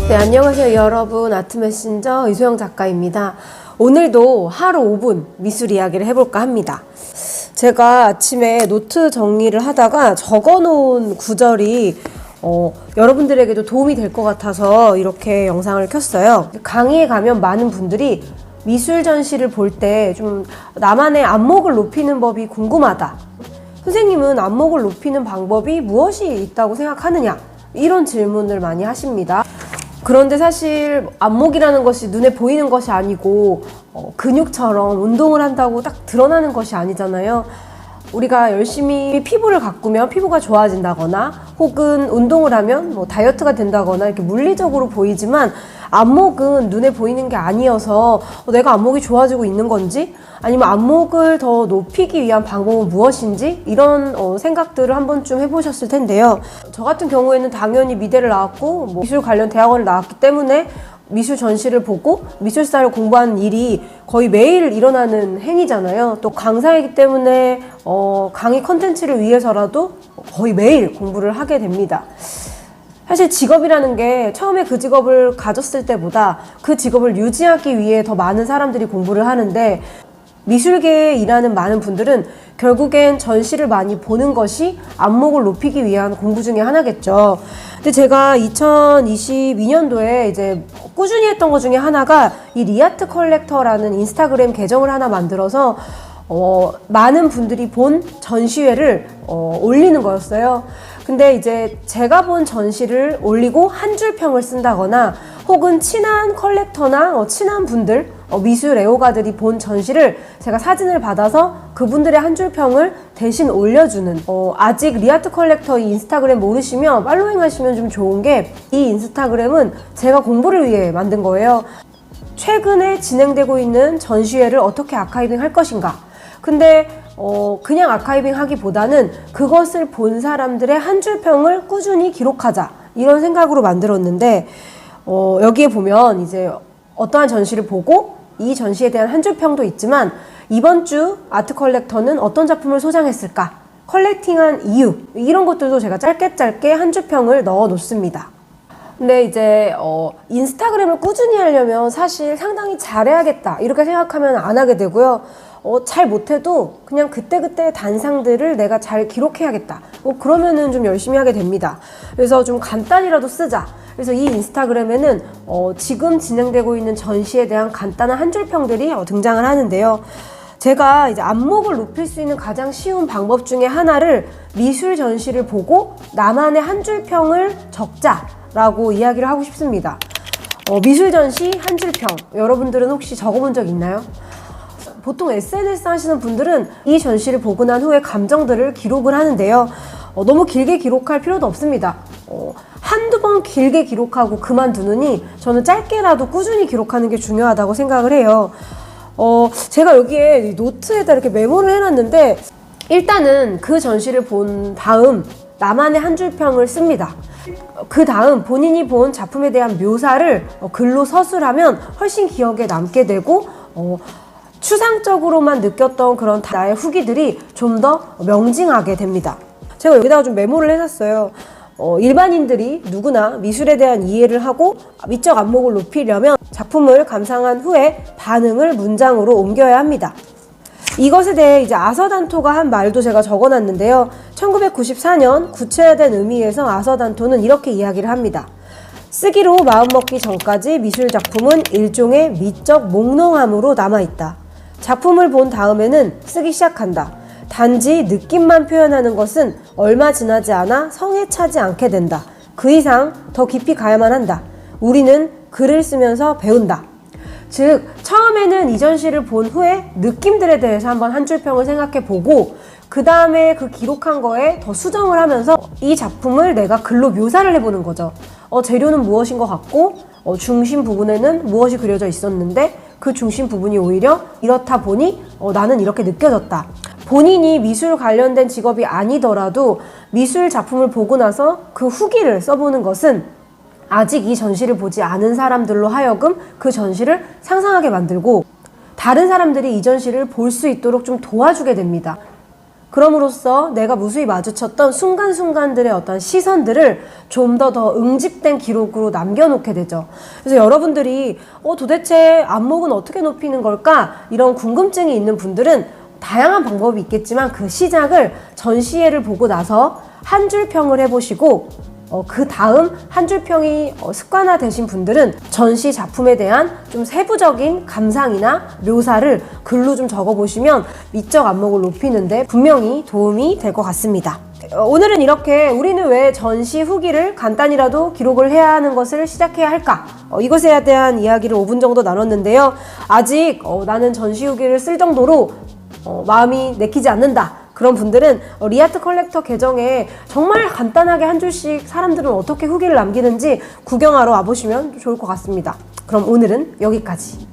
네, 안녕하세요 여러분. 아트메신저 이소영 작가입니다. 오늘도 하루 5분 미술 이야기를 해볼까 합니다. 제가 아침에 노트 정리를 하다가 적어놓은 구절이 여러분들에게도 도움이 될 것 같아서 이렇게 영상을 켰어요. 강의에 가면 많은 분들이 미술 전시를 볼 때 좀 나만의 안목을 높이는 법이 궁금하다. 선생님은 안목을 높이는 방법이 무엇이 있다고 생각하느냐? 이런 질문을 많이 하십니다. 그런데 사실 안목이라는 것이 눈에 보이는 것이 아니고 근육처럼 운동을 한다고 딱 드러나는 것이 아니잖아요. 우리가 열심히 피부를 가꾸면 피부가 좋아진다거나 혹은 운동을 하면 뭐 다이어트가 된다거나 이렇게 물리적으로 보이지만 안목은 눈에 보이는 게 아니어서 내가 안목이 좋아지고 있는 건지 아니면 안목을 더 높이기 위한 방법은 무엇인지 이런 생각들을 한 번쯤 해보셨을 텐데요. 저 같은 경우에는 당연히 미대를 나왔고 미술 관련 대학원을 나왔기 때문에 미술 전시를 보고 미술사를 공부하는 일이 거의 매일 일어나는 행위잖아요. 또 강사이기 때문에 강의 컨텐츠를 위해서라도 거의 매일 공부를 하게 됩니다. 사실 직업이라는 게 처음에 그 직업을 가졌을 때보다 그 직업을 유지하기 위해 더 많은 사람들이 공부를 하는데 미술계에 일하는 많은 분들은 결국엔 전시를 많이 보는 것이 안목을 높이기 위한 공부 중에 하나겠죠. 근데 제가 2022년도에 이제 꾸준히 했던 것 중에 하나가 이 리아트 컬렉터라는 인스타그램 계정을 하나 만들어서 많은 분들이 본 전시회를 올리는 거였어요. 근데 이제 제가 본 전시를 올리고 한 줄 평을 쓴다거나 혹은 친한 컬렉터나 친한 분들 미술 애호가들이 본 전시를 제가 사진을 받아서 그분들의 한 줄 평을 대신 올려주는 아직 리아트 컬렉터 이 인스타그램 모르시면 팔로잉 하시면 좀 좋은 게 이 인스타그램은 제가 공부를 위해 만든 거예요. 최근에 진행되고 있는 전시회를 어떻게 아카이빙 할 것인가. 근데 그냥 아카이빙 하기보다는 그것을 본 사람들의 한 줄 평을 꾸준히 기록하자 이런 생각으로 만들었는데 여기에 보면 이제 어떠한 전시를 보고 이 전시에 대한 한 줄 평도 있지만 이번 주 아트 컬렉터는 어떤 작품을 소장했을까? 컬렉팅한 이유 이런 것들도 제가 짧게 한 줄 평을 넣어 놓습니다. 근데 이제 인스타그램을 꾸준히 하려면 사실 상당히 잘해야겠다 이렇게 생각하면 안 하게 되고요. 잘 못해도 그냥 그때그때 단상들을 내가 잘 기록해야겠다. 그러면은 좀 열심히 하게 됩니다. 그래서 좀 간단히라도 쓰자. 그래서 이 인스타그램에는 지금 진행되고 있는 전시에 대한 간단한 한 줄 평들이 등장을 하는데요. 제가 이제 안목을 높일 수 있는 가장 쉬운 방법 중에 하나를 미술 전시를 보고 나만의 한 줄 평을 적자라고 이야기를 하고 싶습니다. 미술 전시 한 줄 평. 여러분들은 혹시 적어본 적 있나요? 보통 SNS 하시는 분들은 이 전시를 보고 난 후에 감정들을 기록을 하는데요. 너무 길게 기록할 필요도 없습니다. 한두 번 길게 기록하고 그만두느니 저는 짧게라도 꾸준히 기록하는 게 중요하다고 생각을 해요. 제가 여기에 노트에다 이렇게 메모를 해놨는데 일단은 그 전시를 본 다음 나만의 한 줄 평을 씁니다. 그 다음 본인이 본 작품에 대한 묘사를 글로 서술하면 훨씬 기억에 남게 되고 추상적으로만 느꼈던 그런 나의 후기들이 좀 더 명징하게 됩니다. 제가 여기다가 좀 메모를 해놨어요. 일반인들이 누구나 미술에 대한 이해를 하고 미적 안목을 높이려면 작품을 감상한 후에 반응을 문장으로 옮겨야 합니다. 이것에 대해 이제 아서단토가 한 말도 제가 적어놨는데요. 1994년 구체화된 의미에서 아서단토는 이렇게 이야기를 합니다. 쓰기로 마음먹기 전까지 미술작품은 일종의 미적 몽롱함으로 남아있다. 작품을 본 다음에는 쓰기 시작한다. 단지 느낌만 표현하는 것은 얼마 지나지 않아 성에 차지 않게 된다. 그 이상 더 깊이 가야만 한다. 우리는 글을 쓰면서 배운다. 즉 처음에는 이 전시를 본 후에 느낌들에 대해서 한번 한 줄 평을 생각해 보고 그 다음에 그 기록한 거에 더 수정을 하면서 이 작품을 내가 글로 묘사를 해보는 거죠. 재료는 무엇인 것 같고 중심 부분에는 무엇이 그려져 있었는데 그 중심 부분이 오히려 이렇다 보니 나는 이렇게 느껴졌다. 본인이 미술 관련된 직업이 아니더라도 미술 작품을 보고 나서 그 후기를 써보는 것은 아직 이 전시를 보지 않은 사람들로 하여금 그 전시를 상상하게 만들고 다른 사람들이 이 전시를 볼 수 있도록 좀 도와주게 됩니다. 그럼으로써 내가 무수히 마주쳤던 순간순간들의 어떤 시선들을 좀 더 응집된 기록으로 남겨놓게 되죠. 그래서 여러분들이 도대체 안목은 어떻게 높이는 걸까? 이런 궁금증이 있는 분들은 다양한 방법이 있겠지만 그 시작을 전시회를 보고 나서 한 줄 평을 해보시고 그 다음 한 줄 평이 습관화 되신 분들은 전시 작품에 대한 좀 세부적인 감상이나 묘사를 글로 좀 적어보시면 미적 안목을 높이는데 분명히 도움이 될 것 같습니다. 오늘은 이렇게 우리는 왜 전시 후기를 간단히라도 기록을 해야 하는 것을 시작해야 할까? 이것에 대한 이야기를 5분 정도 나눴는데요. 아직 나는 전시 후기를 쓸 정도로 마음이 내키지 않는다. 그런 분들은 리아트 컬렉터 계정에 정말 간단하게 한 줄씩 사람들은 어떻게 후기를 남기는지 구경하러 와보시면 좋을 것 같습니다. 그럼 오늘은 여기까지.